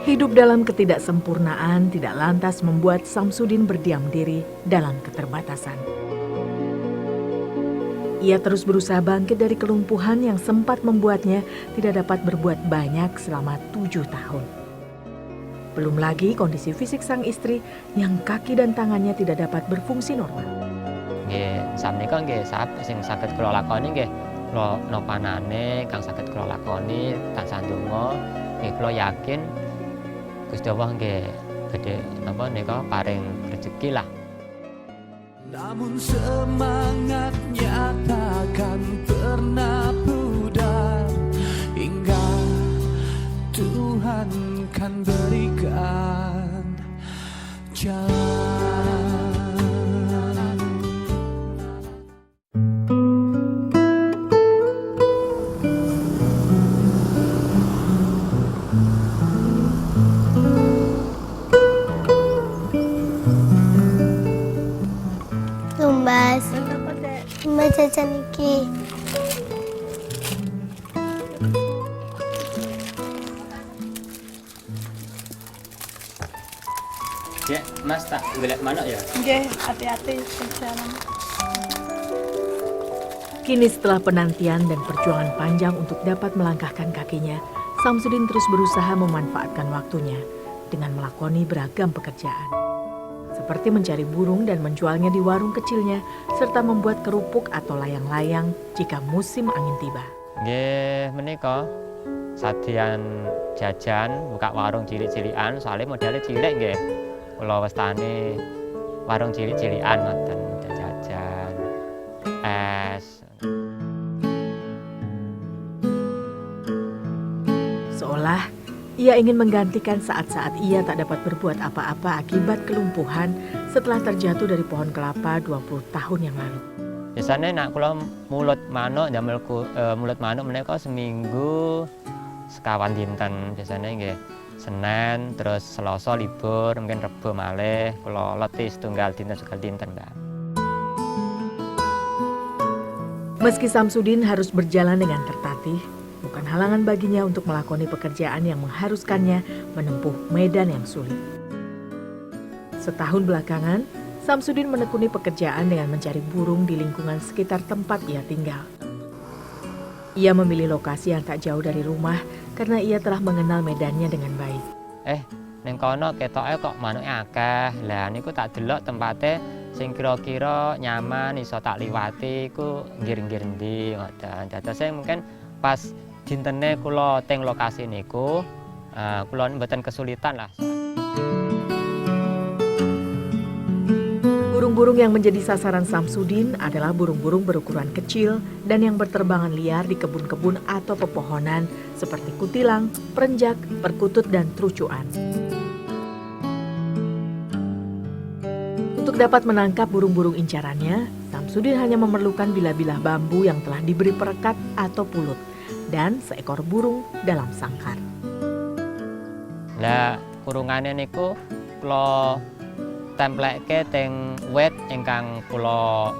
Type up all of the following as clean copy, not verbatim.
Hidup dalam ketidaksempurnaan tidak lantas membuat Samsudin berdiam diri dalam keterbatasan. Ia terus berusaha bangkit dari kelumpuhan yang sempat membuatnya tidak dapat berbuat banyak selama 7 tahun. Belum lagi kondisi fisik sang istri yang kaki dan tangannya tidak dapat berfungsi normal. Nggih, sakmenika nggih sing saged kula lakoni nggih kula nopanane kang saged kula lakoni tansah ndonga nggih kula yakin Gusti Allah nggih badhe napa nika paring rezeki lah. Namun semangatnya takkan pernah pudar hingga Tuhan kan berikan jalan. Tumbas, tumbas jajan iki. Ya, Mas tak golek manuk ya? Nggih, hati-hati jalan. Kini setelah penantian dan perjuangan panjang untuk dapat melangkahkan kakinya, Samsudin terus berusaha memanfaatkan waktunya dengan melakoni beragam pekerjaan. Seperti mencari burung dan menjualnya di warung kecilnya, serta membuat kerupuk atau layang-layang jika musim angin tiba. Nggih, menika sadian jajan buka warung cilik-cilikan soalnya modalnya cilik nggih. Kula wastani warung cilik-cilikan ngoten, jajan es. Seolah ia ingin menggantikan saat-saat ia tak dapat berbuat apa-apa akibat kelumpuhan setelah terjatuh dari pohon kelapa 20 tahun yang lalu. Biasanya nak kula mulut manuk damel mulut manuk menika seminggu sekawan dinten biasanya nggih. Senin terus Selasa libur, mungkin Rebo malih kula leti setunggal dinten Mbak. Meski Samsudin harus berjalan dengan tertatih, bukan halangan baginya untuk melakoni pekerjaan yang mengharuskannya menempuh medan yang sulit. Setahun belakangan, Samsudin menekuni pekerjaan dengan mencari burung di lingkungan sekitar tempat ia tinggal. Ia memilih lokasi yang tak jauh dari rumah karena ia telah mengenal medannya dengan baik. Ning kono ketoke kok manuke akeh. Lah niku tak delok tempate sing kira-kira nyaman iso tak liwati iku nggir-nggir ndi ngoten. Dadose mungkin pas dintene kula teng lokasi niku kula mboten kesulitan lah. Burung-burung yang menjadi sasaran Samsudin adalah burung-burung berukuran kecil dan yang berterbangan liar di kebun-kebun atau pepohonan seperti kutilang, perenjak, perkutut, dan trucuan. Untuk dapat menangkap burung-burung incarannya, Samsudin hanya memerlukan bilah-bilah bambu yang telah diberi perekat atau pulut dan seekor burung dalam sangkar. Lah kurungane niku kula templekke teng wit ingkang kula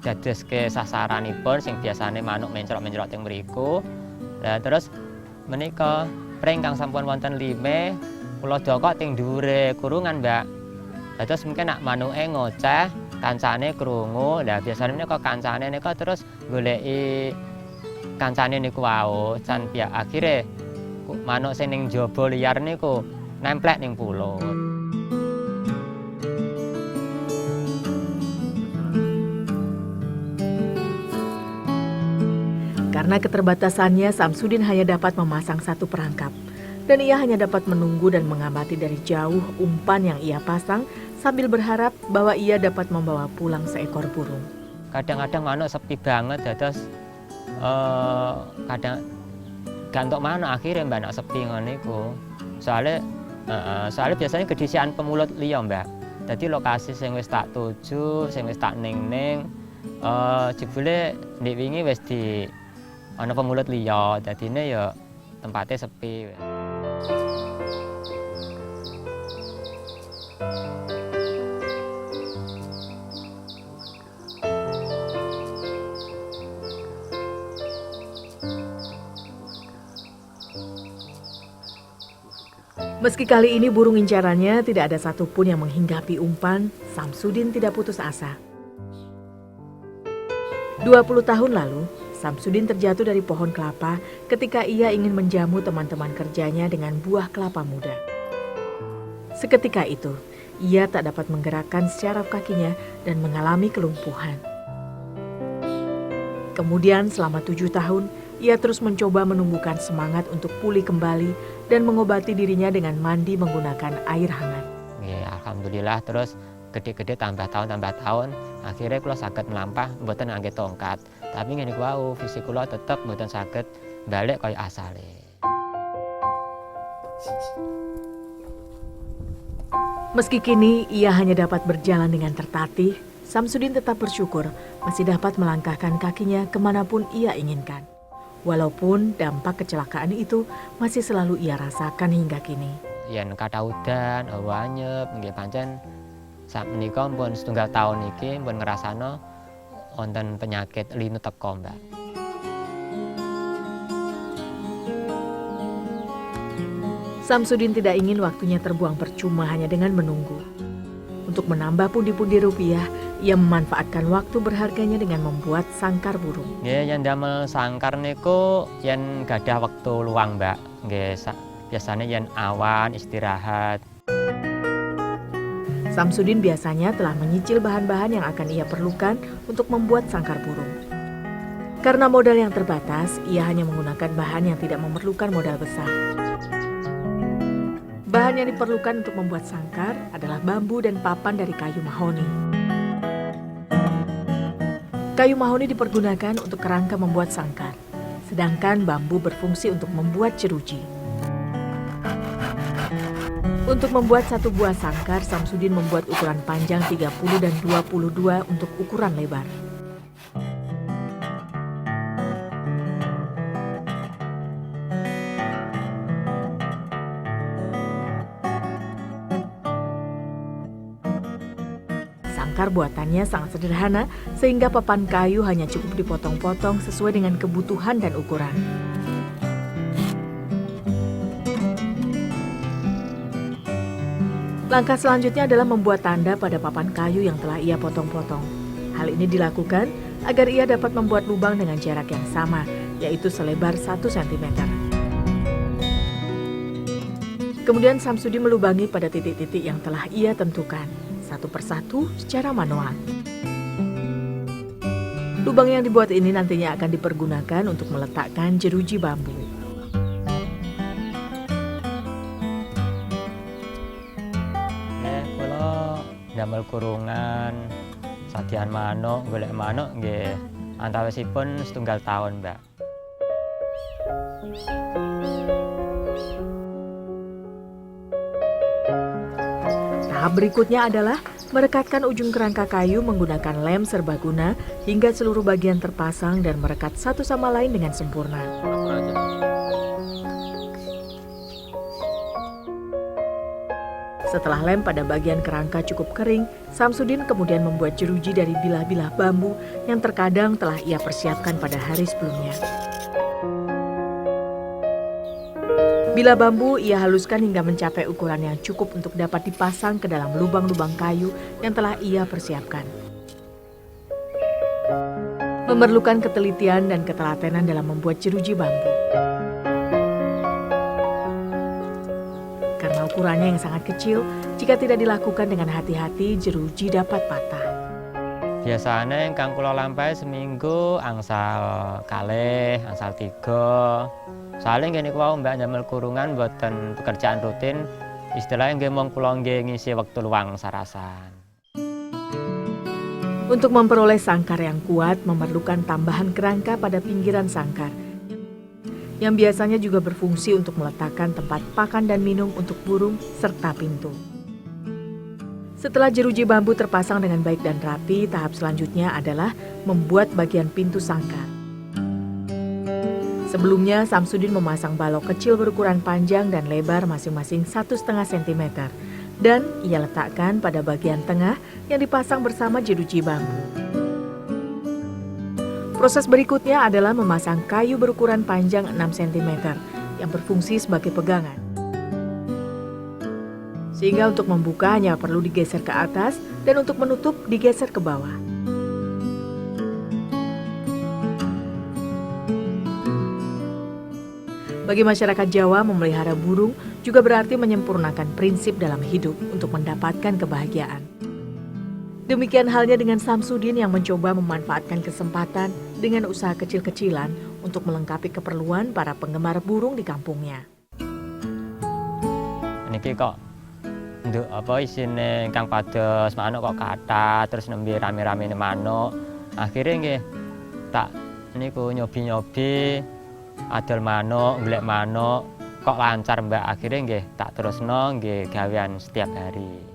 dadoske sasaranipun sing biasane manuk mencrok-mencrok teng mriku. Lah terus menika pring kang sampun wonten lime kula dokok teng dhuwure kurungan, Mbak. Lah terus mungkin nak manuke ngoceh, kancane krungu. Lah biasane menika kancane nika terus goleki kancane niku wau. Jan piye akhire manuk sing ning jaba liar niku nemplek ning pulut. Karena keterbatasannya, Samsudin hanya dapat memasang satu perangkap. Dan ia hanya dapat menunggu dan mengamati dari jauh umpan yang ia pasang sambil berharap bahwa ia dapat membawa pulang seekor burung. Kadang-kadang manuk sepi banget, dados kadang gantok manuk akhirnya Mbak nak sepi ngono iku. Soalnya biasanya kedisian pemulut liya, Mbak. Dadi lokasi sing wis tak tuju, sing wis tak ning-ning jebule ndek wingi wis di ana pemulut liya, dadine ya tempatnya sepi. Meski kali ini burung incarannya tidak ada satupun yang menghinggapi umpan, Samsudin tidak putus asa. 20 tahun lalu, Samsudin terjatuh dari pohon kelapa ketika ia ingin menjamu teman-teman kerjanya dengan buah kelapa muda. Seketika itu, ia tak dapat menggerakkan syaraf kakinya dan mengalami kelumpuhan. Kemudian selama 7 tahun, ia terus mencoba menumbuhkan semangat untuk pulih kembali dan mengobati dirinya dengan mandi menggunakan air hangat. Ya, alhamdulillah terus gede-gede tambah tahun, akhirnya kula saged melampah mboten ngangge tongkat. Tapi ngene wau, fisik kula tetep mboten saged balik kaya asale. Meski kini ia hanya dapat berjalan dengan tertatih, Samsudin tetap bersyukur masih dapat melangkahkan kakinya kemanapun ia inginkan. Walaupun dampak kecelakaan itu masih selalu ia rasakan hingga kini. Yen kata udan, hawa anyep, nggih pancen sak menika pun setunggal tahun iki pun ngrasano wonten penyakit linu teko, Mbak. Samsudin tidak ingin waktunya terbuang percuma hanya dengan menunggu. Untuk menambah pundi-pundi rupiah, ia memanfaatkan waktu berharganya dengan membuat sangkar burung. Nggih, yen damel sangkar niku yen gadah wektu luang, Mbak. Nggih, biasanya yen awan istirahat. Samsudin biasanya telah menyicil bahan-bahan yang akan ia perlukan untuk membuat sangkar burung. Karena modal yang terbatas, ia hanya menggunakan bahan yang tidak memerlukan modal besar. Bahan yang diperlukan untuk membuat sangkar adalah bambu dan papan dari kayu mahoni. Kayu mahoni dipergunakan untuk kerangka membuat sangkar, sedangkan bambu berfungsi untuk membuat jeruji. Untuk membuat satu buah sangkar, Samsudin membuat ukuran panjang 30 dan 22 untuk ukuran lebar. Sangkar buatannya sangat sederhana sehingga papan kayu hanya cukup dipotong-potong sesuai dengan kebutuhan dan ukuran. Langkah selanjutnya adalah membuat tanda pada papan kayu yang telah ia potong-potong. Hal ini dilakukan agar ia dapat membuat lubang dengan jarak yang sama, yaitu selebar 1 cm. Kemudian Samsudin melubangi pada titik-titik yang telah ia tentukan, satu persatu secara manual. Lubang yang dibuat ini nantinya akan dipergunakan untuk meletakkan jeruji bambu. Kula damel kurungan, sadian manuk, golek manuk nggih antawisipun setunggal tahun, Mbak. Tahap berikutnya adalah merekatkan ujung kerangka kayu menggunakan lem serbaguna hingga seluruh bagian terpasang dan merekat satu sama lain dengan sempurna. Setelah lem pada bagian kerangka cukup kering, Samsudin kemudian membuat jeruji dari bilah-bilah bambu yang terkadang telah ia persiapkan pada hari sebelumnya. Bilah bambu ia haluskan hingga mencapai ukuran yang cukup untuk dapat dipasang ke dalam lubang-lubang kayu yang telah ia persiapkan. Memerlukan ketelitian dan ketelatenan dalam membuat jeruji bambu. Karena ukurannya yang sangat kecil, jika tidak dilakukan dengan hati-hati, jeruji dapat patah. Biasanya ingkang kula lampahi seminggu angsal kalih, angsal 3. Soalnya ngene kuwi Mbak damel kurungan mboten pekerjaan rutin, istilahnya nggih mung kula nggih ngisi wektu luang sarasan. Untuk memperoleh sangkar yang kuat memerlukan tambahan kerangka pada pinggiran sangkar, yang biasanya juga berfungsi untuk meletakkan tempat pakan dan minum untuk burung serta pintu. Setelah jeruji bambu terpasang dengan baik dan rapi, tahap selanjutnya adalah membuat bagian pintu sangkar. Sebelumnya, Samsudin memasang balok kecil berukuran panjang dan lebar masing-masing 1,5 cm dan ia letakkan pada bagian tengah yang dipasang bersama jeruji bambu. Proses berikutnya adalah memasang kayu berukuran panjang 6 cm yang berfungsi sebagai pegangan. Sehingga untuk membukanya perlu digeser ke atas dan untuk menutup digeser ke bawah. Bagi masyarakat Jawa, memelihara burung juga berarti menyempurnakan prinsip dalam hidup untuk mendapatkan kebahagiaan. Demikian halnya dengan Samsudin yang mencoba memanfaatkan kesempatan dengan usaha kecil-kecilan untuk melengkapi keperluan para penggemar burung di kampungnya. Niki kok nduk apa isine ingkang pados manuk kok kathah terus nembe rame-rame manuk. Akhire nggih tak niku nyobi-nyobi adol manuk, golek manuk kok lancar Mbak. Akhire nggih tak terusno nggih gawean setiap hari.